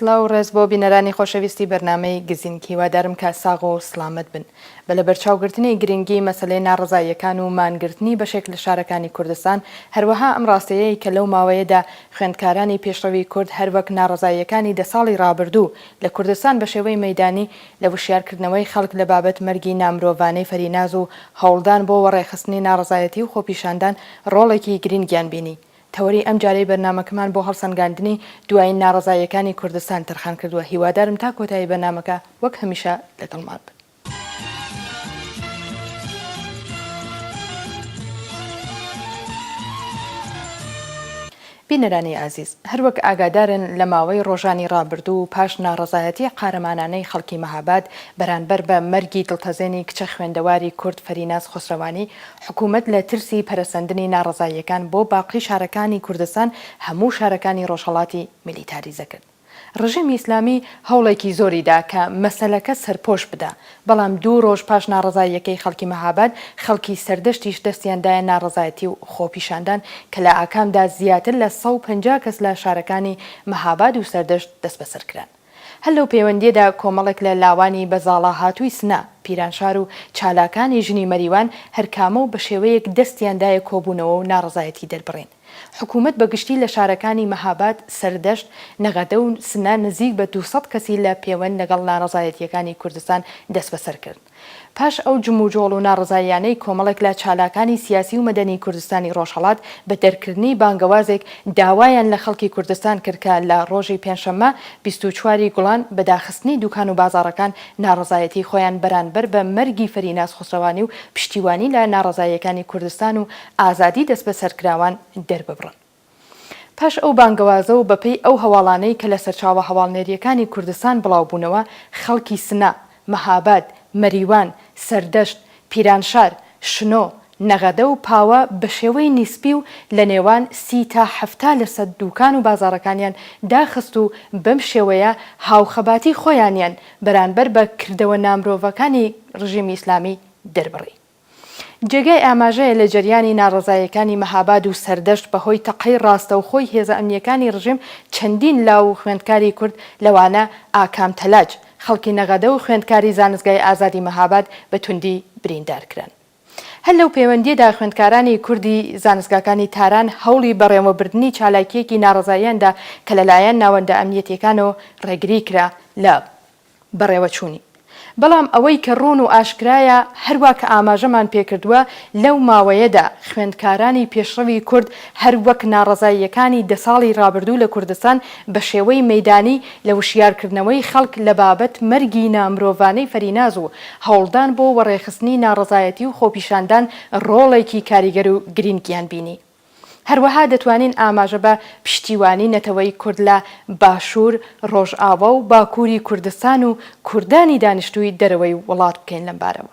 سلااو ڕێز بۆ بینەرانی خۆشەویستی بەرنامەی گزین هیوادارم کە ساغ و سلامت بن بە لە بەرچاوگرتنی گرنگی مەسەلەی ناڕزاییەکان و مانگرتنی بەشێک لە شارەکانی کوردستان هەروەها ئەم ڕاستەیەی کە لەو ماوەیەدا خوێندکارانی پێشڕەوی کورد هەروەک ناڕزاییەکانی دە ساڵی ڕابردوو لە کوردستان بە شێوەی مەیدانی لە وشیارکردنەوەی خەڵک لە بابەت مەرگی نامرۆڤانەی فەریناز و هەوڵدان بۆ وەڕێخستنی ناڕزایەتی و خۆپیشاندان ڕۆڵێکی گرنگیان بینی. تەوەری ئەم جارەی بەرنامەکەمان بۆ هەڵسەنگاندنی دوایین ناڕزاییەکانی کوردستان تەرخان کردووە. هیوادارم تا کۆتایی بەرنامەکە وەک هەمیشە لەگەڵمان بن. بینەرانی ئازیز، هەروەک ئاگادارن لە ماوەی ڕۆژانی ڕابردوو و پاش ناڕزایەتی قارەمانانەی خەڵکی مەهاباد بەرامبەر بە مەرگی دڵتەزێنی کچە خوێندەواری کورد فەریناز خۆسرەوانی، حکوومەت لە ترسی پەرەسەندنی ناڕزاییەکان بۆ باقی شارەکانی کوردستان هەموو شارەکانی ڕۆژهەڵاتی میلیتاریزە کرد. ڕژیمی ئیسلامی هەوڵێکی زۆریدا کە مەسەلەکە سەرپۆش بدە، بەڵام 2 ڕۆژ پاش ناڕزاییەکەی خەڵکی مەهاباد خەڵکی سەردەشتیش دەستیاندایە ناڕزایەتی و خۆپیشاندان کە لە ئاکامدا زیاتر لە 150 کەس لە شارەکانی مەهاباد و سەردەشت دەست بەسەر کران. هەر لەو پەیوەندیەدا کۆمەڵێک لە لاوانی بەزاڵا هاتووی سنا، پیرانشار و چالاکانی ژنی مەریوان هەرکامە و بە شێوەیەک دەستیاندایە کۆبوونەوە و ناڕزایەتی دەربڕین. حکوومەت بەگشتی لە شارەکانی مەهاباد، سەردەشت، نەغەدە و سنا نزیک بە 200 کەسی لە پەیوەند لەگەڵ ناڕزایەتیەکانی کوردستان دەست بەسەر کرد. پاش ئەو جموجۆڵ و ناڕزاییانەی کۆمەڵێک لە چالاکانی سیاسی و مەدەنی کوردستانی ڕۆژهەڵات بە دەرکردنی بانگەوازێک داوایان لە خەڵکی کوردستان کرد کە لە ڕۆژی پێنجشەممە 24 گوڵان بەداخستنی دوکان و بازاڕەکان ناڕزایەتی خۆیان بەرامبەر بە مەرگی فەریناز خۆسرەوانی و پشتیوانی لە ناڕزاییەکانی کوردستان و ئازادی دەست بەسەرکراوان دەرببڕن. پاش ئەو بانگەوازە و بەپێی ئەو هەواڵانەی کە لە سەرچاوە هەواڵنێریەکانی کوردستان بڵاوبوونەوە، خەڵکی سنا، مەهاباد، مەریوان، سەردەشت، پیرانشار، شنۆ، نەغەدە و پاوە بە شێوەی نیسپی و لە نێوان 30 تا 70% دوکان و بازاڕەکانیان داخست و بەم شێوەیە هاوخەباتی خۆیانیان بەرامبەر بە کردەوە نامرۆڤەکانی ڕژیمی ئیسلامی دەربڕی. جێگای ئاماژەیە لە جەریانی ناڕزاییەکانی مەهاباد و سەردەشت بەهۆی تەقەی ڕاستەوخۆی هێزە ئەمنیەکانی ڕژیم چەندین لاو و خوێندکاری کورد لەوانە ئاکام تەلاج، خەڵکی نەغەدە و خوێندکاری زانستگای ئازادی مەهاباد بە توندی بریندار کران. هەر لەو پەیوەندیەدا خوێندکارانی کوردی زانستگاکانی تاران هەوڵی بەڕێوەبردننی چالاکیەکی ناڕزاییاندا کە لەلایەن ناوەندە ئەمنیەتیەکانەوە ڕێگری کرا لە بەڕێوەچوونی. بەڵام ئەوەی کە ڕوون و ئاشکرایە، هەروە کە ئاماژەمان پێکردووە لەو ماوەیەدا خوێندکارانی پێشڕەوی کورد هەروەک ناڕزاییەکانی دە ساڵی ڕابردوو لە کوردستان بە شێوەی مەیدانی لە وشیارکردنەوەی خەڵک لە بابەت مەرگی نامرۆڤانەی فەریناز و هەوڵدان بۆ وەڕێخستنی ناڕزایەتی و خۆپیشاندان ڕۆڵێکی کاریگەر و گرنگیان بینی. هەروەها دەتوانین ئاماژە بە پشتیوانی نەتەوەی کورد لە باشوور، ڕۆژئاوا و باکووری کوردستان و کوردانی دانیشتووی دەرەوەی وڵات بکەین لەم بارەوە.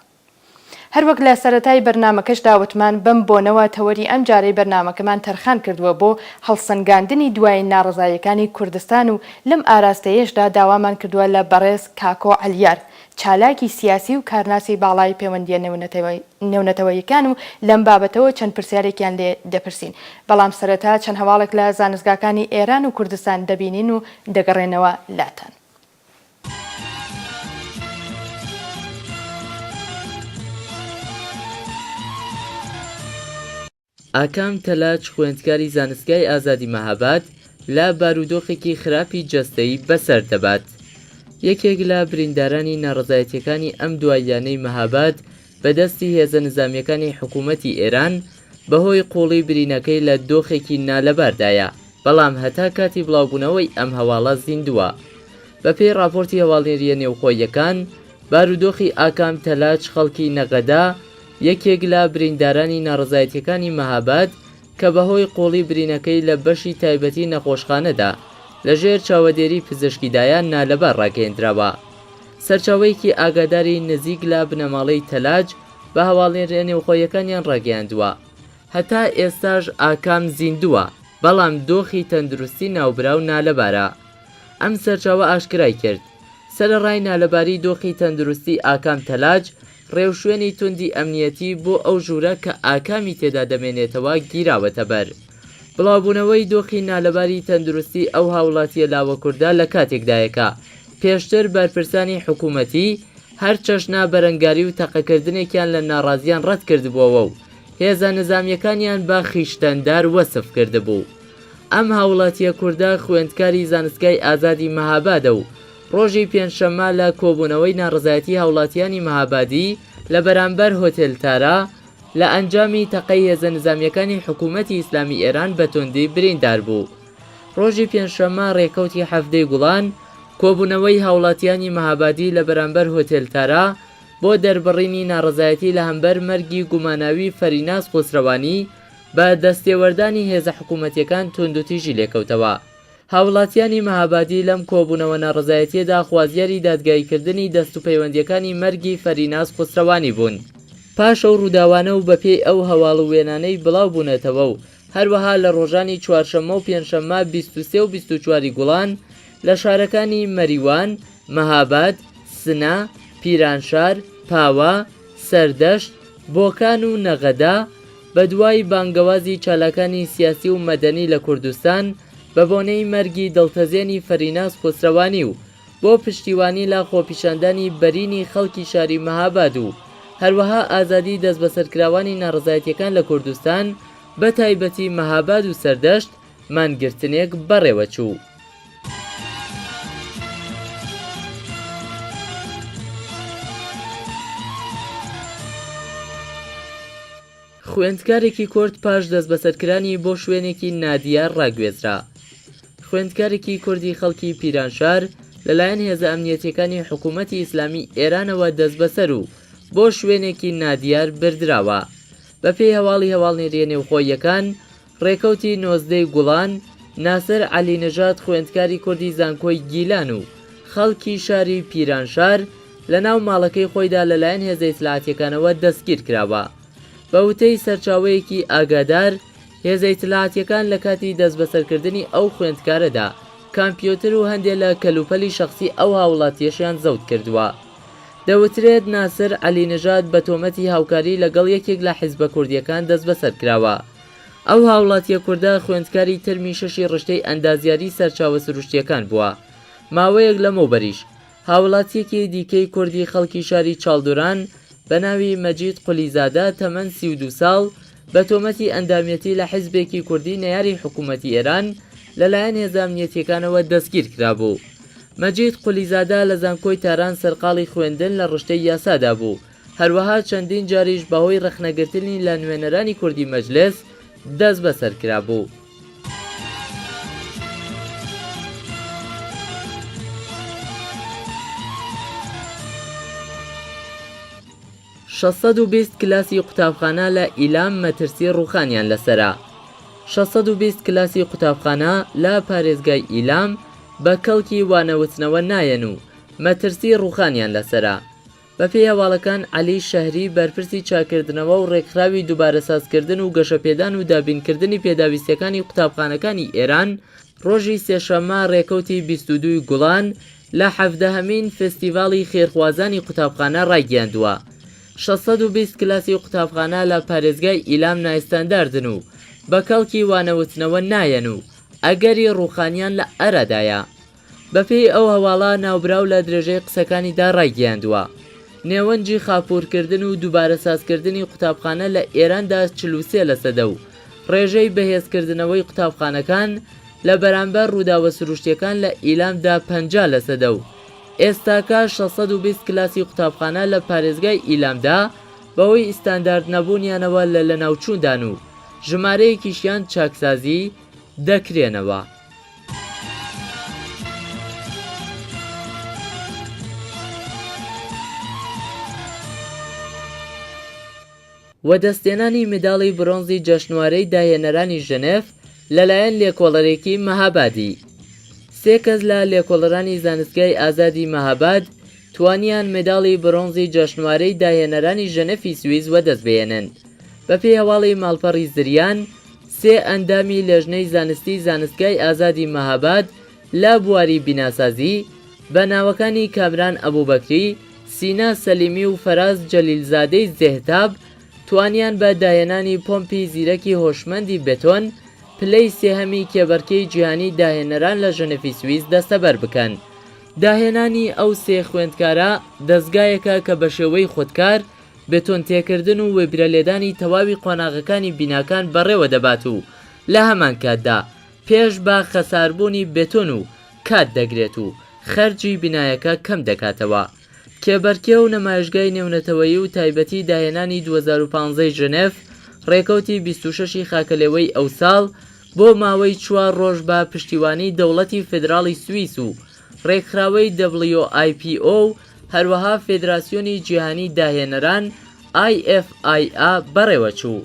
هەروەک لە سەرەتای بەرنامەکەش داوتمان بەم بۆنەوە تەوەری ئەم جارەی بەرنامەکەمان تەرخان کردووە بۆ هەڵسەنگاندنی دوایین ناڕزاییەکانی کوردستان و لەم ئاراستەیەشدا داوامان کردووە لە بەڕێز کاکۆ عەلیار، چالاکی سیاسی و کارناسی باڵای پەیوەندیە نێونەتەوەییەکان و لەم بابەتەوە چەند پرسیارێکیان لێ دەپرسین. بەڵام سەرەتا چەند هەواڵێک لە زانستگاکانی ئێران و کوردستان دەبینین و دەگەڕێنەوە لاتان. ئاکام تەلاج خوێندکاری زانستگای ئازادی مەهاباد لە بارودۆخێکی خراپی جەستەیی بەسەر دەبات. یەکێک لە بریندارانی ناڕزایەتیەکانی ئەم دواییانەی مەهاباد بەدەستی هێزە نظامیەکانی حکوومەتی ئێران بەهۆی قوڵی برینەکەی لە دۆخێکی نالەباردایە، بەڵام هەتا کاتی بڵاوبوونەوەی ئەم هەواڵە زیندووە. بەپێی راپۆرتی هەواڵنێریە نێوخۆیەکان، بارودۆخی ئاکام تەلاج خەڵکی نەغەدا یەکێک لە بریندارانی ناڕزایەتیەکانی مەهاباد کە بەهۆی قوڵی برینەکەی لە بەشی تایبەتی نەخۆشخانەدا لەژێر چاوەدێری پزیشکیدایان نالەبار ڕاگەیەندراوە. سەرچاوەیەکی ئاگاداری نزیک لە بنەماڵەی تەلاج بە هەواڵنێریە نێوخۆیەکانیان ڕاگەیاندووە. هەتا ئێستاش ئاکام زیندووە، بەڵام دۆخی تەندروستی ناوبراو نالەبارە. ئەم سەرچاوە ئاشکرای کرد سەرەڕای نالەباری دۆخی تەندروستی ئاکام تەلاج ڕێوشوێنی توندی ئەمنیەتی بۆ ئەو ژوورە کە ئاکامی تێدا دەمێنێتەوە گیراوەتە بەر. بڵاوبوونەوەی دۆخی نالەباری تەندروستی ئەو هاوڵاتیە لاوە کووردا لە کاتێکدایەکە پێشتر بەرپرسانی حکوومەتی هەر چەشنا بەرەنگاری و تەقەکردنێکیان لە ناڕازیان ڕەت کردبووەوە و هێزە نظامیەکانیان بە خیشتەندار وەسف کردبوو. ئەم هاوڵاتیە کووردە خوێندکاری زانستگای ئازادی مەهابادە و ڕۆژی پێنجشەممە لە کۆبوونەوەی ناڕزایەتی هاوڵاتیانی مەهابادی لە بەرامبەر هۆتێل تارا لە ئەنجامی تەقەی هێزە نظامیەکانی حکوومەتی ئیسلامی ئێران بە توندی بریندار بوو. ڕۆژی پێنجشەممە ڕێکەوتی هەفتەی گوڵان کۆبوونەوەی هاوڵاتیانی مەهابادی لە بەرامبەر هۆتێل تارا بۆ دەربڕینی ناڕزایەتی لە هەمبەر مەرگی گوماناوی فەریناز خۆسرەوانی بە دەستێوەردانی هێزە حکوومەتیەکان توندوتیژی لێکەوتەوە. هاوڵاتیانی مەهابادی لەم کۆبوونەوە ناڕزایەتیەدا خوازیاری دادگایکردنی دەست و پەیوەندیەکانی مەرگی فەریناز خۆسرەوانی بوون. پاش ئەو ڕووداوانە و بەپێی ئەو هەواڵ و وێنانەی بڵاو بوونەتەوە و هەروەها لە ڕۆژانی چوارشەممە و پێنجشەممە 23 و 24 گوڵان لە شارەکانی مەریوان، مەهاباد، سنە، پیرانشار، پاوە، سەردەشت، بۆکان و نەغەدا بە دوای بانگەوازی چالاکانی سیاسی و مەدەنی لە کوردستان بە بۆنەی مەرگی دڵتەزێنی فەریناز خۆسرەوانی و بۆ پشتیوانی لە خۆپیشاندانی بەرینی خەڵکی شاری مەهاباد و هەروەها ئازادی دەست بەسەرکراوانی ناڕزایەتیەکان لە کوردستان بە تایبەتی مەهاباد و سەردەشت مانگرتنێک بەڕێوە چوو. خوێندکارێکی کورد پاش دەست بەسەرکرانی بۆ شوێنێکی نادیار ڕاگوێزرا. خوێندکارێکی کوردی خەڵکی پیرانشار لەلایەن هێزە ئەمنیەتیەکانی حکوومەتی ئیسلامی ئێرانەوە دەست بەسەر و بۆ شوێنێکی نادیار بردراوە. بەپێی هەواڵی هەواڵنێریە نێوخۆییەکان ڕێکەوتی نۆزدەی گوڵان ناسەر عەلی نەژاد خوێندکاری کوردی زانکۆی گیلان و خەڵکی شاری پیرانشار لە ناو ماڵەکەی خۆیدا لەلایەن هێزە ئیتلاعاتیەکانەوە دەستگیر کراوە. بە وتەی سەرچاوەیەکی ئاگادار هێزە ئیتلاعاتیەکان لە کاتی دەست بەسەرکردنی ئەو خوێندکارەدا کامپیۆتر و هەندێک لە کەلوپەلی شەخسی ئەو هاوڵاتیەشیان زەوت کردووە. دەوترێت ناسر عەلی نەژاد بە تۆمەتی هاوکاری لەگەڵ یەکێک لە حیزبە کوردیەکان دەست بەسەر کراوە. ئەو هاوڵاتیە کووردە خوێندکاری ترمی شەشی ڕشتەی ئەندازیاری سەرچاوە سروشتیەکان بووە. ماوەیەک لەمەوبەریش هاوڵاتیەکی دیکەی کوردی خەڵکی شاری چاڵدوران بە ناوی مەجید قولیزادە تەمەن 32 ساڵ بە تۆمەتی ئەندامەتی لە حیزبێکی کوردی نەیاری حکوومەتی ئێران لەلایەن هێزە ئەمنیەتیەکانەوە دەستگیر کرابوو. مەجید قولیزادە لە زانکۆی تاران سەرقاڵی خوێندن لە ڕشتەی یاسادا بوو. هەروەها چەندین جاریش بەهۆی ڕەخنەگرتنی لە نوێنەرانی کوردی مەجلس دەست بەسەر کرابوو. شەسەد و 20 کلاسی قوتابخانە لە ئیلام مەترسی ڕوخانیان لەسەرا. 620 کلاسی قوتابخانە لە پارێزگای ئیلام بە کەڵکی وانەوتنەوە نایەن و مەترسی ڕوخانیان لەسەرا. بەپێی هەواڵەکان عەلی شەهری بەرپرسی چاکردنەوە و ڕێکخراوی دووبارە سازکردن و گەشەپێدان و دابینکردنی پێداویستیەکانی قوتابخانەکانی ئێران ڕۆژی سێشەممە ڕێکەوتی 22 گوڵان لە 17هەمین فستیڤاڵی خێرخوازانی قوتابخانە ڕایگەیاندووە. 620 کلاسی قوتابخانە لە پارێزگای ئیلام نایستانداردن و بە کەڵکی وانەوتنەوە نایەن و ئەگەری ڕوخانیان لە ئەرەدایە. بەپێی ئەو هەواڵە ناوبراو لە درێژەی قسەکانیدا ڕایگەیاندووە. نێوەنجی خاپورکردن و دووبارە سازکردنی قوتابخانە لە ئێراندا 43 لە سەدە و ڕێژەی بەهێزکردنەوەی قوتابخانەکان لە بەرامبەر ڕووداوە سروشتیەکان لە ئیلامدا 50 لە سەدە و ئێستاکە 620 کلاسی قوتابخانە لە پارێزگای ئیلامدا بەهۆی ئیستاندارد نەبوونیانەوە لە لەناوچووندان و ژمارەیەکیشیان چاکسازی دەکرێنەوە. وەدەستێنانی منداڵی برۆنزی جەشنوارەی داهێنەرانی ژنێف لەلایەن لێکۆڵەرێکی مەهابادی. 3 کەس لە لێکۆڵەرانی زانستگای ئازادی مەهاباد توانیان منداڵی برۆنزی جەشنوارەی داهێنەرانی ژنێفی سویز وەدەست بێنن. بەپێی هەواڵی ماڵپەڕی زریان 3 ئەندامی لێژنەی زانستی زانستگای ئازادی مەهاباد لە بواری بیناسازی بە ناوەکانی کامران ئەبوبەکری، سینا سەلیمی و فەراز جەلیلزادەی زێهتاب توانیان بە داهێنانی پۆمپی زیرەکی هۆشمەندی بێتۆن پلەی سێهەمی کێبەرکەی جیهانی داهێنەران لە ژنەفی سویس دەستەبەر بکەن. داهێنانی ئەو سێ خوێندکارە دەستگایەکە کە بە شێوەی خودکار بێتۆن تێکردن و وێبرە لێدانی تەواوی قۆناغەکانی بیناکان بەڕێوە دەبات و لە هەمان کاتدا پێش بە خەساربوونی بێتۆن و کات دەگرێت و خەرجی بینایەکە کەم دەکاتەوە. کێبەرکێ و نەمایشگای نێونەتەوەیی و تایبەتی داهێنانی 2015 ژنێف ڕێکەوتی 26 خاکەلێوەی ئەو ساڵ بۆ ماوەی 4 ڕۆژ بە پشتیوانی دەوڵەتی فێدراڵی سویس و ڕێکخراوەی WIPO و هەروەها فێدراسیۆنی جیهانی داهێنەران IFIA بەڕێوە چوو.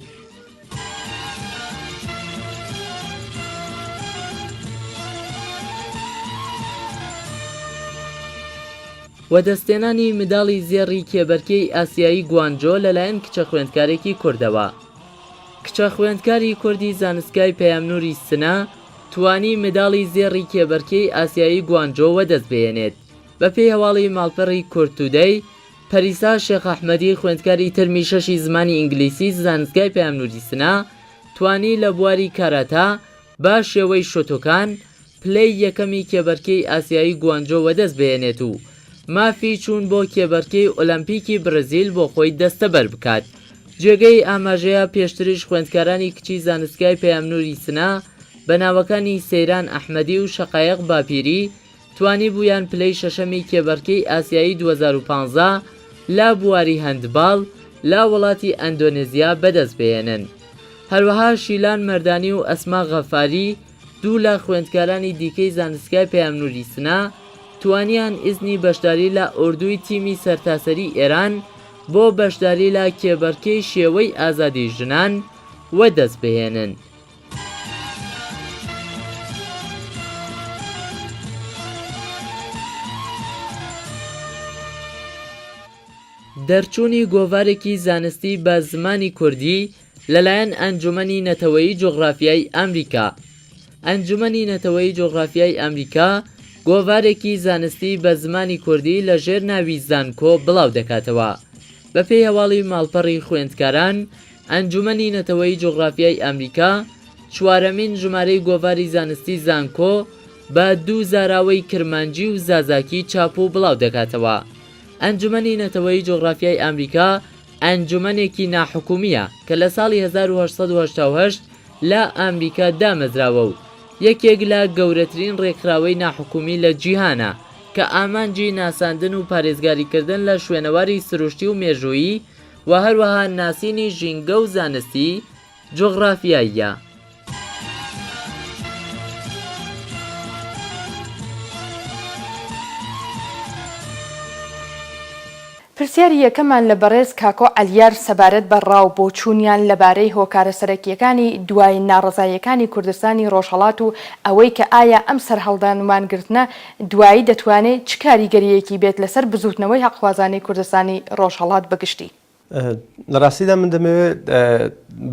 وەدەستێنانی منداڵی زێڕی کێبەرکەی ئاسیایی گوانجۆ لەلایەن کچە خوێندکارێکی کوردەوە. کچە خوێندکاری کوردی زانستگای پەیامنووری سنا توانی منداڵی زێڕی کێبەرکەی ئاسیایی گوانجۆ وەدەست بێنێت. بە پێی هەواڵی ماڵپەڕی کورتودەی، پەریسا شێخ ئەحمەدی خوێندکاری ترمی شەشی زمانی ئینگلیسی زانستگای پەیامنووری سنا توانی لە بواری کاراتە با شێوەی شۆتۆکان پلەی یەکەمی کێبەرکەی ئاسیایی گوانجۆ وەدەست بێنێت و مافی چوون بۆ کێبەرکەی ئۆلەمپیکی برزیل بۆ خۆی دەستەبەر بکات. جێگەی ئاماژەیە پێشتریش خوێندکارانی کچی زانستگای پەیامنووری سنا بە ناوەکانی سەیران ئەحمەدی و شەقایق باپیری توانی بوویان پلەی شەشەمی کێبەرکەی ئاسیایی 2015 لا بواری هەندباڵ لا وڵاتی ئەندۆنێزیا بەدەست بێنن. هەروەها شیلان مەردانی و ئەسما غەفاری دوو لە خوێندکارانی دیکەی زانستگای پەیامنووری سنا توانیان ئیزنی بەشداری لە ئوردوی تیمی سەرتاسەری ئێران بۆ بەشداری لە کێبەرکەی شێوەی ئازادی ژنان وەدەست بهێنن. دەرچوونی گۆڤارێکی زانستی بە زمانی کوردی لەلایەن ئەنجومەنی نەتەوەیی جۆغرافیای ئەمریکا. ئەنجومەنی نەتەوەیی جۆغرافیای ئەمریکا گۆڤارێکی زانستی بە زمانی کوردی لە ژێر ناوی زانکۆ بڵاو دەکاتەوە. بە پێی هەواڵی ماڵپەڕی خوێندکاران، ئەنجومەنی نەتەوەیی جۆغرافیای ئەمریکا چوارەمین ژمارەی گۆڤاری زانستی زانکۆ بە 2 زاراوەی کرمانجی و زازاکی چاپ و بڵاو دەکاتەوە. ئەنجومەنی نەتەوەیی جۆغرافیای ئەمریکا ئەنجومەنێکی ناحکومیە کە لە ساڵی 1888 لە ئەمریکا دامەزراوە و یەکێک لە گەورەترین ڕێکخراوەی ناحکومی لە جیهانە کە ئامانجی ناساندن و پارێزگاریکردن لە شوێنەواری سروشتی و مێژوویی و هەروەها ناسینی ژینگە و زانستی جۆغرافیاییە. پرسیاری یەکەمان لە بەڕێز کاکۆ عەلیار سەبارەت بە ڕاوبۆچوونیان لەبارەی هۆکارە سەرەکیەکانی دوای ناڕەزاییەکانی کوردستانی ڕۆژهەڵات و ئەوەی کە ئایا ئەم سەرهەڵدانمانگرتنە دوایی دەتوانێت چ کاریگەریەکی بێت لەسەر بزوتنەوەی حەقوازانەی کوردستانی ڕۆژهەڵات بەگشتی. لە ڕاستیدا من دەمەوێت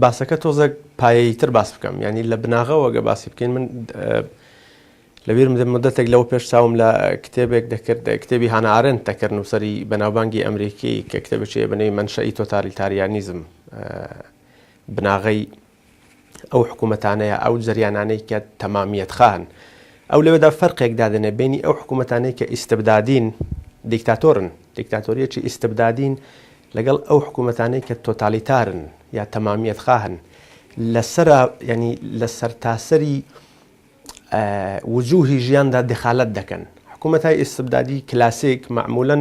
باسەکە تۆزێک پایەیتر باس بکەم، ینی لە بناغەوە گە باسی بکەین. من لەبیرم مدەتێک لەوە پێش چاوم لە کتێبێک دەکرد، کتێبی هانا ئارێنت دەکرد نووسەری بەناوبانگی ئەمریکی کە کتێبێکی بنەی منشەئی تۆتالیتاریانیزم، بناغەی ئەو حکوومەتانەیە ئەو جەریانانەی کە تەمامیەت خان ئەو لەوێدا فەرقێک دادنێ بینی ئەو حکوومەتانەی کە ئیستبدادین دیکتاتۆرن، دیکتاتۆریەکی ئیستبدادین لەگەڵ ئەو حکوومەتانەی کە تۆتالیتارن یا تەمامیەت خاهن لەسرە، ینی لە سەرتاسەری وجوهی ژیاندا دخالەت دەکەن. حکوومەتای ئیستبدادی کلاسیک معمولاً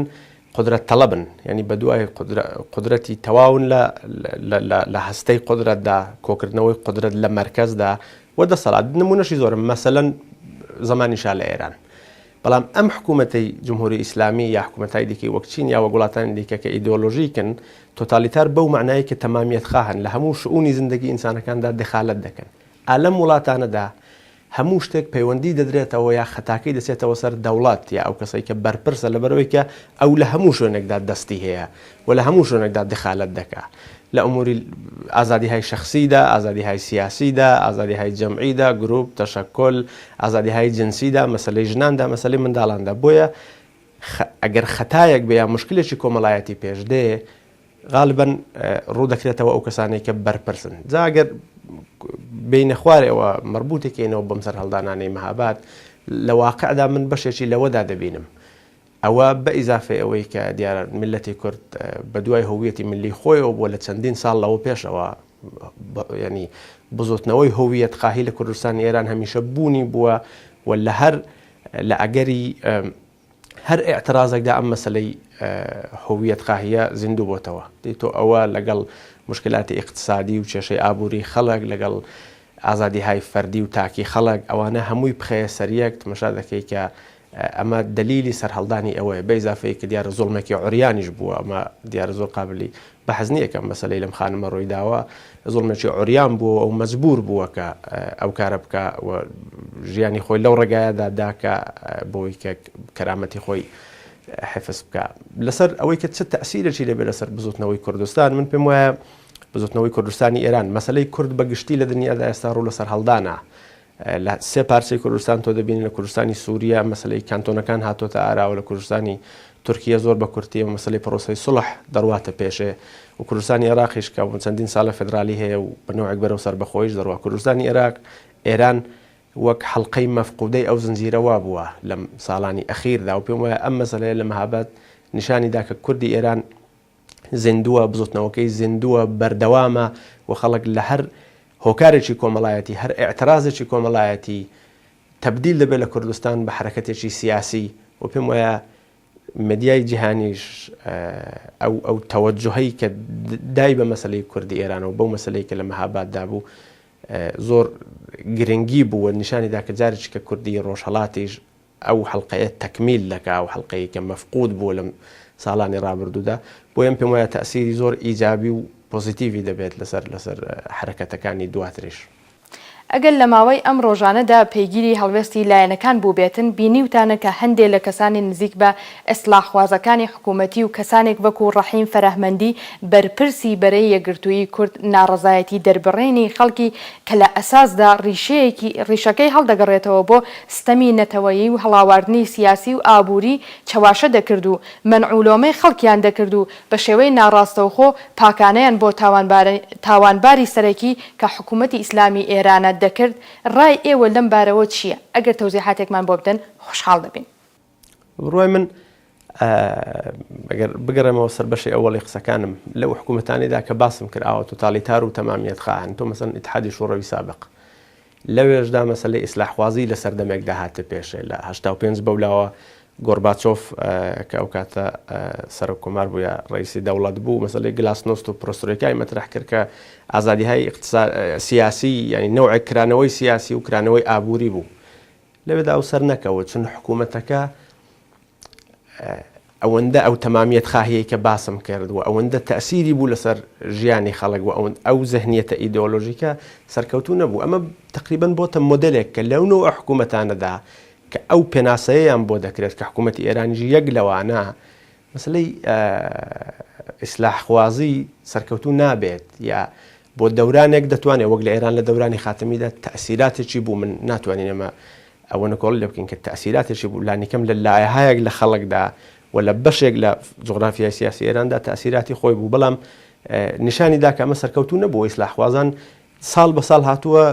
قدرەت تەڵەبن، ینی بە دوای قدرەتی تەواون لە هەستەی قدرەتدا، کۆکردنەوەی قدرەت لە مەرکەزدا و دەسەڵات. نمونەشی زۆرم مەسەلەن زەمانیشا لە ئێران. بەڵام ئەم حکوومەتەی جمهوری ئیسلامی یا حکوومەتای دیکەی وەک چین یا وڵاتانی دیکە کە ئیدۆلۆژیکن تۆتالیتار بەو معنایی کە تەمامیەت خاهن لە هەموو شؤونی زندگی ئینسانەکاندا دخالەت دەکەن. ئالەم وڵاتانەدا هەموو شتێک پەیوەندی دەدرێتەوە یا خەتاکەی دەچێتەوە سەر دەوڵات یا ئەو کەسەی کە بەرپرسە لەبەرەوەی کە ئەو لە هەموو شوێنێکدا دەستی هەیە و لە هەموو شوێنێکدا دخالەت دەکات لە ئەموری ئازادیهای شەخصیدا، ئازادیهای سیاسیدا، ئازادیهای جەمعیدا، گروپ، تەشەکۆل، ئازادیهای جنسیدا، مەسەلەی ژناندا، مەسەلەی منداڵاندا. بۆیە ئەگەر خەتایەک بێ یا مشکلێکی کۆمەڵایەتی پێشدێ غاڵبەن ڕوو دەکرێتەوە ئەو کەسانێک کە بەرپرسن. جا ئەگەر بین خوارەوە مربوطێکینەوە بەم سەرهەڵدانانەی مەهاباد لە واقعدا من بەشێکی لەوەدا دەبینم ئەوە بە ئیزافێ ئەوەی کە دیارە ملەتی کورد بە دوای هویەتی ملی خۆیەوە بووە لە چەندین ساڵ لەوە پێشەوە ینی بزوتنەوەی هویەت خاهی لە کوردستانی ئێران هەمیشە بوونی بووە و لە لە ئەگەری هەر ئێعترازێکدا ئەم مەسلەی هویەت خاهیە زیندوو بۆتەوە دیتۆ ئەوە لەگەڵ مشکلاتی اقتصادی و کێشەی ئابووری خەڵک لەگەڵ ئازادی های فەردی و تاکی خەڵک ئەوانە هەمووی بخەیە سەریەک تماشا دەکەی کە ئەمە دلیلی سەرهەڵدانی ئەوەیە بە ئیزافەیە کە دیارە زوڵمێکی عوریانیش بووە ئەمە دیارە زۆر قابلی بەحەز نییە کە مەسەلەی لەم خانمە ڕوویداوە زوڵمێکی عوریان بووە ئەو مەجبور بووە کە ئەو کارە بکە ژیانی خۆی لەو ڕێگایەدا داکە بۆی کە کەرامەتی خۆی حفظ بکە لەسەر ئەوەی کە چه تەسیرێکی لەبێت لەسەر بزوتنەوەی کوردستان من پێم وایە بزوتنەوەی کوردستانی ئێران مەسەلەی کورد بەگشتی لە دنیادا ئێستا ڕوو لەسەر هەڵدانە لە سێ پارچەی کوردستان تۆ دەبینی لە کوردستانی سووریا مەسەلەی کانتۆنەکان هاتۆتە ئاراوە لە کوردستانی تورکیا زۆر بە کورتی و مەسەلەی پرۆسەی سوڵح دەڕواتە پێشێ و کوردستانی عێراقیش کە چەندین ساڵە فدرالی هەیە و بنەوەیەک بەرەو سەربەخۆیش دەڕوا کوردستانی عێراق ئێران وەک حەڵقەی مەفقودەی ئەو زنجیرەوا بووە لەم ساڵانی ئەخیردا و پێم وایە ئەم مەسەلەیە لە مەهاباد نیشانیدا کە کوردی ئێران زیندووە بزوتنەوەکەی زیندووە بەردەوامە و خەڵک لە هەر هۆکارێکی کۆمەڵایەتی هەر ئێعترازێکی کۆمەڵایەتی تەبدیل دەبێت لە کوردستان بە حرەکەتێکی سیاسی و پێم وایە مدیای جیهانیش ئەو تەوەجوهەی کە دای بە مەسەلەی کوردی ئێرانەوە بەو مەسلەی کە لە مەهاباددا بوو زۆر گرنگی بووە نیشانیدا کە جارێکی کە کوردی ڕۆژهەڵاتیش ئەو حەڵقەیە تەکمیل دەکا و حەڵقەیە کە مەفقود بووە لەم ساڵانی ڕابردوودا بۆیە پێم وایە تەسیری زۆر ئیجابی و پۆزیتیڤی دەبێت لەسەر حرەکەتەکانی دواتریش. ئەگەر لە ماوەی ئەم ڕۆژانەدا پێگیری هەڵوێستی لایەنەکان بوو بێتن بینیوتانە کە هەندێک لە کەسانی نزیک بە ئیسلاحوازەکانی حکوومەتی و کەسانێک وەکو ڕەحیم فەرەحمەندی بەرپرسی بەرەی یەکگرتووی کورد ناڕەزایەتی دەربڕێنی خەڵکی کە لە ئەساسدا ڕیشەکەی هەڵدەگەڕێتەوە بۆ ستەمی نەتەوەیی و هەڵاواردنی سیاسی و ئابووری چەواشە دەکرد و مەنعولۆمەی خەڵکیان دەکرد و بە شێوەی ناڕاستەوخۆ پاکانەیان بۆ تاوانباری سەرەکی کە حکوومەتی ئیسلامی ئێرانە دەکرد ڕای ئێوە لەم بارەوە چییە؟ ئەگەر تەوزیحاتێکمان بۆ بدەن خۆشحاڵ دەبین. بڕوای من ئەگەر بگەڕێمەوە سەر بەشی ئەوڵی قسەکانم لەو حکوومەتانیدا کە باسم کرداوە توتالیتار و تەمامیەت خواهن تۆ مەسەن ئیتحادی شوڕەوی سابق لەوێژدا مەسەلەی ئیسلاحوازی لە سەردەمێکدا هاتە پێشێ لە 85 بەولاوە گۆرباچۆف کە ئەو کاتە سەرۆکۆمار بووە ڕئیسی دەوڵەت بوو مەسەلەی گلاسنۆست و پرۆستۆرەکەی مەترح کرد کە ئازادیهای سیاسی ینی نەوعی کرانەوەی سیاسی و کرانەوەی ئابووری بوو لەوێدا ئەو سەر نەکەوە چون حکوومەتەکە ئەوەندە ئەو تەمامیەت خاهەیە کە باسم کرد و ئەوەندە تەسیری بوو لەسەر ژیانی خەڵک و ئەو زەهنیەتە ئیدۆلۆژیکە سەرکەوتو نەبوو ئەمە تقریبن بۆتە مۆدلێک کە لەونەوە حکوومەتانەدا کە ئەو پێناسەیەیان بۆ دەکرێت کە حکوومەتی ئێرانیژی یەک لەوانە مەسلەی ئیسلاحخوازی سەرکەوتو نابێت یا بۆ دەورانێک دەتوانێت وەک لە ئێران لە دەورانی خاتەمیدا تەسیراتێکی بوو من ناتوانین ئەمە ئەوە نەکۆڵ لێ بکەین کە تەسیراتێکی بوو لانیکەم لە لایەهایەک لە خەڵکدا و لە بەشێک لە جغرافیای سیاسی ئێراندا تەسیراتی خۆی بوو بەڵام نیشانیدا کە ئەمە سەرکەوتو نەبوو ئیسلاحخوازان ساڵ بە ساڵ هاتووە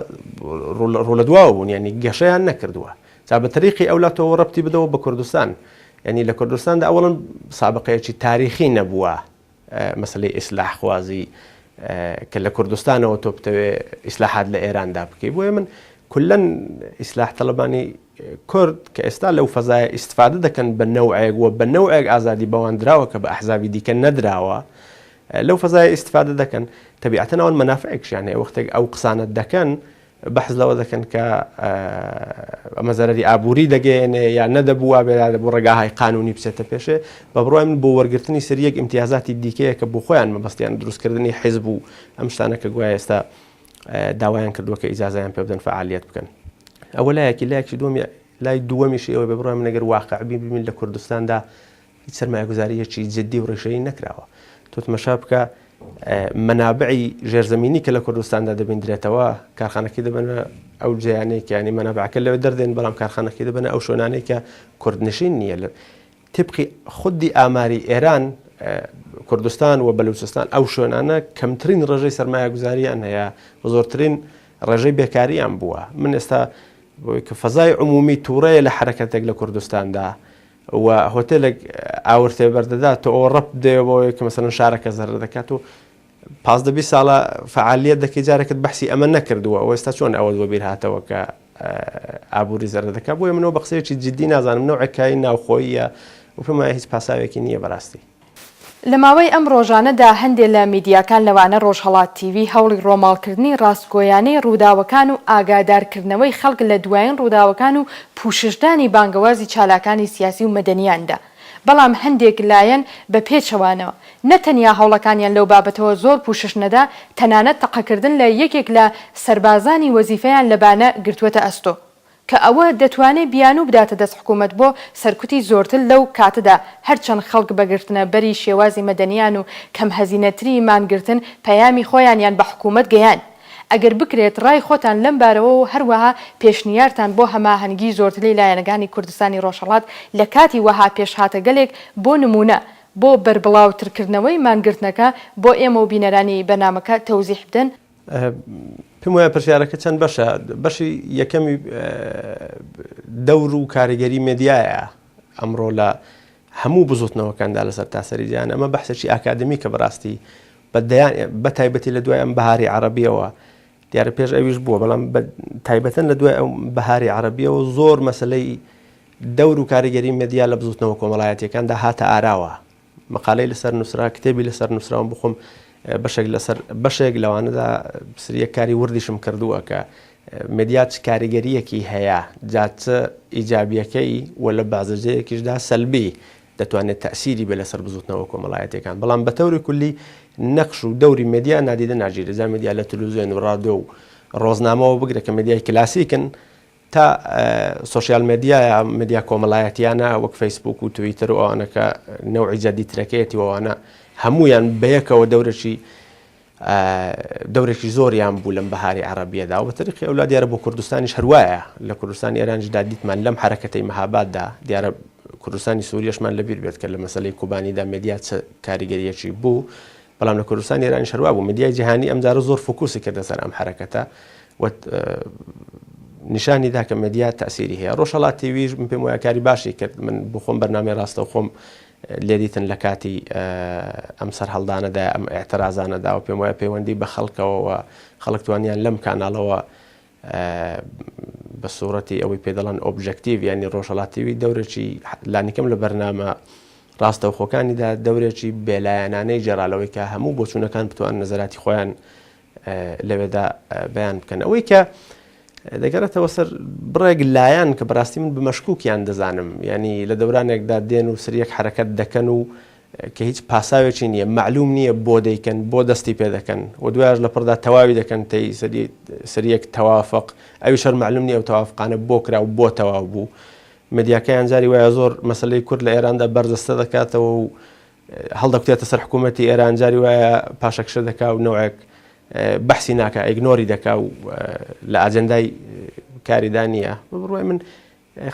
ڕوو لە دواوە بوون ینی گەشەیان نەکردووە جا بە تەریقی ئەولاتەوە ڕەبتی بدەوە بە کوردستان ینی لە کوردستاندا ئەوڵەن سابقەیەکی تاریخی نەبووە مەسلەی ئیسلاحخوازی کە لە کوردستانەوە تۆ بتەوێ ئیسلاحات لە ئێراندا بکەی بۆیە من کولەن ئیسلاح تەڵەبانی کورد کە ئێستا لەو فەزایە ئیستفادە دەکەن بە نەوعێک وە بە نەوعێک ئازادی بەوان کە بە ئەحزابی دیکە نەدراوە لەو فەزایە ئیستفادە دەکەن تەبیعەتەن ئەوان مەنافعێکشیان هەیە وەختێک ئەو قسانت دەکەن بەحث لەوە دەکەن کە ئەمە زەرەری ئابووری دەگەێنێ یا نەدەبووە بێ بۆ ڕێگاهای قانونی بچێتە پێشێ بە بڕای من بۆ وەرگرتنی سەریەک ئیمتیازاتی دیکەیە کە بۆ خۆیان مەبەستیان دروستکردنی حیزب و ئەم شتانە کە گوایە ئێستا داوایان کردووە کە ئیجازەیان پێ بدەن فعالیت بکەن ئەوە لایەکی دووەمی لای دووەمیشی ئەوە بە بڕای من ئەگەر واقع ببین لە کوردستاندا هیچ سەرمایه‌گوزاریەکی جدی و ڕێژەیی نەکراوە تۆ تماشا بکە منابعی ژێرزەمینی کە لە کوردستاندا دەبیندرێتەوە کارخانەکەی دەبنە ئەو جیانەیە ینی مەنابعەکە لەوێ دەردێن بەڵام کارخانەکەی دەبنە ئەو شوێنانەی کە کوردنشین نییە لە تبقی خودی ئاماری ئێران کوردستان و بەلوچستان ئەو شوێنانە کەمترین ڕێژەی سەرمایه‌گوزاریان هەیە زۆرترین ڕێژەی بێکاریان بووە. من ئێستا کە فەزای عمومی تووڕەیە لە حرەکەتێک لە کوردستاندا و هۆتێلێک ئاورتێ بەردەدات تۆ ئەو ڕەب دێەوەی کە مەسەرەن شارەکە زەرر دەکات و 15 ساڵە فعالیت دەکەی جارێکت بەحسی ئەمە نەکردووە و ئێستا چۆن ئەوە بۆ بیر هاتەوە کە ئابووری زەرر دەکات. بۆیە منەوە بە قسەیەکی جددی نازانم نەوعەکەی ناوخۆییە و پێم وایە هیچ پاساوێکی نییە بەڕاستی. لە ماوەی ئەم ڕۆژانەدا هەندێک لە میدیاکان لەوانە ڕۆژهەڵات تیڤ هەوڵی ڕۆماڵکردنی ڕاستگۆیانەی ڕووداوەکان و ئاگادارکردنەوەی خەڵک لە دوایین ڕووداوەکان و پوششدانی بانگەوازی چالاکانی سیاسی و مەدەنیاندا. بەڵام هەندێک لایەن بە پێچەوانەوە نەتەنیا هەوڵەکانیان لەو بابەتەوە زۆر پوشش نەدا، تەنانەت تەقەکردن لە یەکێک لە سەربازانی وەزیفەیان لەبانە گرتووەتە ئەستۆ کە ئەوە دەتوانێت بیان و بداتە دەست حکوومەت بۆ سەرکوتی زۆرتر لەو کاتەدا هەرچەند خەڵک بەگرتنە بەری شێوازی مەدەنیان و کەم هەزینەتری مانگرتن پەیامی خۆیانیان بە حکوومەت گەیان. ئەگەر بکرێت ڕای خۆتان لەم بارەوە و هەروەها پێشنیارتان بۆ هەماهەنگی زۆرتری لایەنەکانی کوردستانی ڕۆژهەڵات لە کاتی وەها پێشهاتە گەلێک بۆ نمونە بۆ بەربڵاوترکردنەوەی مانگرتنەکە بۆ ئێمە و بینەرانی بەنامەکە تەوزیح بدەن. پێم وایە پرسیارەکە چەند بەشە. بەشی یەکەمی دەور و کاریگەری مێدیایە ئەمڕۆ لە هەموو بزوتنەوەکاندا لەسەر تاسەری جیهان. ئەمە بەحسێکی ئاکادمی کە بەڕاستی بە تایبەتی لە دوای ئەم بەهاری عەرەبیەوە دیارە پێش ئەویش بووە، بەڵام تایبەتەن لە دوای ئەم بەهاری عەرەبیەوە زۆر مەسلەی دەور و کاریگەری مێدیا لە بزوتنەوە کۆمەڵایەتیەکاندا هاتە ئاراوە. مەقالەی لەسەر نووسرا، کتێبی لەسەر نووسراوم بخۆم بەشێک لەوانەدا سریە کاری وردیشم کردووە کە مێدیا چ کاریگەریەکی هەیە، جات ئیجابیەکەی و لە بازەجەیەکیشدا سەلبی دەتوانێت تەسیری بێ لەسەر بزوتنەوە کۆمەڵایەتەکان. بەڵام بە تەوری کولی نەخش و دەوری مێدیا نادیدە ناژیرە. جا مێدیا لە تەلەڤیزیۆن و ڕادیۆ و ڕۆژنامەوە بگرە کە مێدیای کلاسیکن تا سۆشیال مێدیایە، مێدیا کۆمەڵایەتیانە وەک فەیسبوک و تویتر و ئەوانەکە نەوعی جەدیدترەکەیەتی وانە هەمویان بەیەکەوە دەورێکی زۆریان بوو لەم بەهاری عەرەبیەدا و بە تەریقی ئەولا دیارە بۆ کوردستانیش هەروایە. لە کوردستانی ئێرانیشدا دیتمان لەم حرەکەتەی مەهاباددا دیارە کوردستانی سووریەشمان لەبیر بێت کە لە مەسەلەی کوبانیدا مێدیا چ کاریگەریەکی بوو، بەڵام لە کوردستانی ئێرانیش هەروە بوو. مێدیای جیهانی ئەمجارە زۆر فۆکوسی کردە سەر ئەم حرەکەتە و نیشانی دا کە مێدیا تەسیری هەیە. ڕۆژهەڵات تیڤیش پێم وایە کاری باشی کرد. من بۆ خۆم بەرنامەی ڕاستە و خۆم لێدیتن لە کاتی ئەم سەر هەڵدانەدا ئەم ئێعترازانەدا و پێم وایە پەیوەندی بە خەڵکەوە خەڵک توانیان لەم کاناڵەوە بە سوورەتی ئەوەی پێدەڵەن ئۆبژەکتیڤ ینی ڕۆژهەڵات تیڤی دەورێکی لانیکەم لە بەرنامە ڕاستەوخۆکانیدا دەورێکی بێلایەنانەی جێڕالەوەی کە هەموو بۆچوونەکان بتوان نەزەراتی خۆیان لەوێدا بەیان بکەن. ئەوەی کە دەگەڕێتەوە سەر بڕێک لایەن کە بەڕاستی من بمەشکوکیان دەزانم، ینی لە دەورانێکدا دێن و سریەک حرەکەت دەکەن و کە هیچ پاساوێکی نییە، معلوم نییە بۆ دەیکەن، بۆ دەستی پێ دەکەن و دوایش لە پڕدا تەواوی دەکەن تی سریەک تەوافق، ئەوی شەر معلوم نییە و تەوافقانە بۆ کرا و بۆ تەواو بوو. مێدیاکەیان جاری وایە زۆر مەسەلەی کورد لە ئێراندا بەردەستە دەکاتەوە و هەڵدەکوتێتە سەر حکوومەتی ئێران، جاری وایە پاشەکشە دەکا و نەوەیەک بەحسی ناکە، ئیگنۆری دەکا و لە ئاجەندای کاریدا نییە. بڕوای من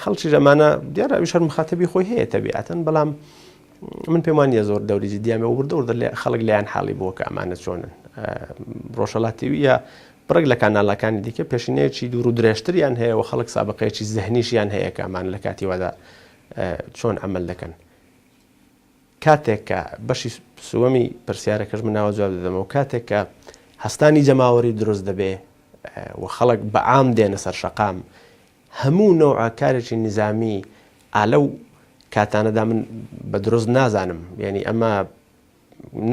خەڵکی ژەمانە دیارە ئەویش هەر مخاتەبی خۆی هەیە تەبیعەتەن، بەڵام من پێم وانییە زۆر دەوری جدیامێ و وردە خەڵک لایەن حاڵی بووە کە ئەمانە چۆنن. ڕۆژهەڵات تیڤیە بڕێک لە کاناڵەکانی دیکە پێشینەیەکی دوور و درێژتریان هەیە و خەڵک سابقەیەکی زەهنیشیان هەیە کە ئەمان لە کاتی وادا چۆن عەمەل دەکەن. کاتێک کە بەشی سوەمی پرسیارەکەش من ناوە جواب دەدەمەوە، کاتێک کە هەستانی جەماوەری دروست دەبێ و خەڵک بەعام دێنە سەر شەقام، هەموو نەوعە کارێکی نظامی ئالەو کاتانەدا من بە دروست نازانم، یعنی ئەمە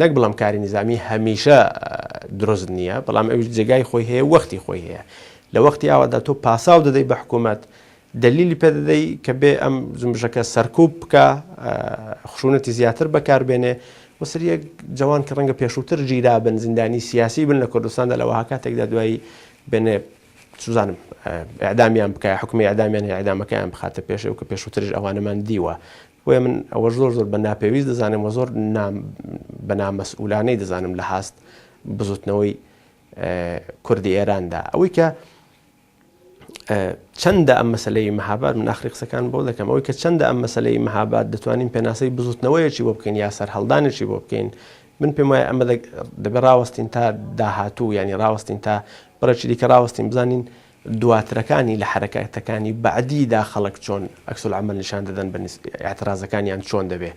نەک بڵام کاری نظامی هەمیشە دروست نییە، بەڵام ئەوش جێگای خۆی هەیە، وەختی خۆی هەیە. لە وەختی ئاوادا تۆ پاساو دەدەی بە حکوومەت، دلیلی پێ دەدەی کە بێ ئەم زمبژەکە سەرکوب بکە، خشونەتی زیاتر بەکاربێنێ و سریەک جوان کە ڕەنگە پێشووتر گیرا بن، زیندانی سیاسی بن لە کوردستاندا لەوەها کاتێکدا دوایی بێنێ سوزانم ئەعدامیان بکە، حکومی ئەعدامیان هەیە ئەعدامەکەیان بخاتە پێش و کە پێشووترش ئەوانەمان دیوە. بۆیە من ئەوە زۆر بە ناپێویست دەزانم و زۆر بە نامەسئولانەی دەزانم لە هاست بزوتنەوەی کوردی ئێراندا. ئەوەی کە چەندە ئەم مەسەلەی مەهاباد، من ئاخری قسەکان بۆ دەکەم، ئەوەی کە چەندە ئەم مەسەلەی مەهاباد دەتوانین پێناسەی بزوتنەوەیەکی بۆ بکەین یا سەر هەڵدانێکی بۆ بکەین من پێم وایە ئەمە دەبێت ڕاوەستین تا داهاتوو ینی ڕاوەستین تا بڕێکی دیکە ڕاوەستین بزانین دواترەکانی لە حرەکەتەکانی بەعدیدا خەڵک چۆن ئەکسول عمل نیشان دەدەن بە ئاعتراضەکانیان چۆن دەبێ.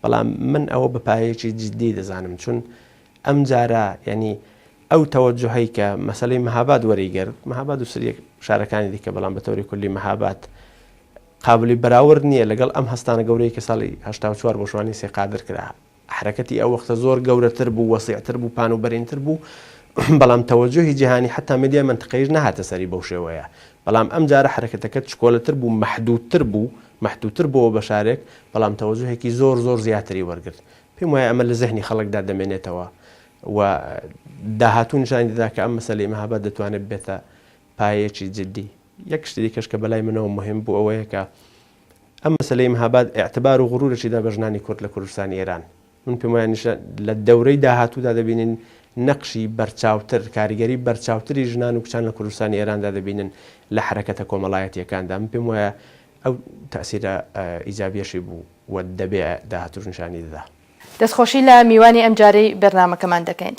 بەڵام من ئەوە بەپایەکی جددی دەزانم چون ئەم جارە ینی ئەو تەوەجوهەی کە مەسلەی مەهاباد وەریگرت مەهاباد و سریەک شارەکانی دیکە بەڵام بە تەوری کولی مەهاباد قابلی بەراورد نییە لەگەڵ ئەم هەستانە گەورەی کە ساڵی 1984 بۆ شوانی سێ قادر کرا. حرەکەتی ئەو وەختە زۆر گەورەتر بوو وەسیعتر بوو پان و بەرینتر بوو بەڵام تەوەجوهی جیهانی حتا مدیا منطقەیش نەهاتە سەری بەو شێوەیە. بەڵام ئەم جارە حرەکەتەکەت شکۆلەتر بوو مەحدودتر بووە بە شارێک بەڵام تەوەجوهێکی زۆر زیاتری وەرگرت. پێم وایە ئەمە لە زەهنی خەڵکدا دەمێنێتەوە و داهاتوو نیشانی دەدا کە ئەم مەسەلەی مەهاباد دەتوانێت بێتە پایەکی جددی. یەک شتی کەش کە بەلای منەوە مهم بوو ئەوەیە کە ئەم مەسەلەی مەهاباد ئێعتبار و غڕورێکیدا بە ژنانی کورد لە کوردستانی ئێران. من پێم وایە لە دەورەی داهاتوودا دەبینین نەقشی بەرچاوتر کاریگەری بەرچاوتری ژنان و کچان لە کوردستانی ئێراندا دەبینن لە حرەکەتە کۆمەڵایەتیەکاندا. من پێم وایە ئەو تەسیرە ئیجابیەشی بوو و دەبێ داهاتوو نیشانی دەدا. دەستخۆشی لە میوانی ئەمجارەی بەرنامەکەمان دەکەین.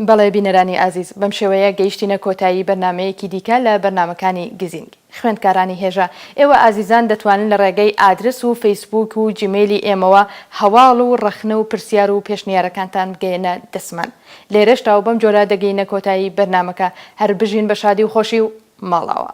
بەڵێ بینەرانی ئازیز بەم شێوەیە گەیشتینە کۆتایی بەرنمەیەکی دیکە لە بەرنمەکانی گزینگ. خوێندکارانی هێژە ئێوە ئازیزان دەتوانن لە ڕێگەی ئادرس و فەیسبوک و جیمێلی ئێمەوە هەواڵ و ڕەخنە و پرسیار و پێشنیارەکانتان بگەێنە دەسمان. لێرەشتا و بەم جۆرە دەگەینە کۆتایی بەرنمەکە هەر بژین بە شادی و خۆشی و ماڵاوە.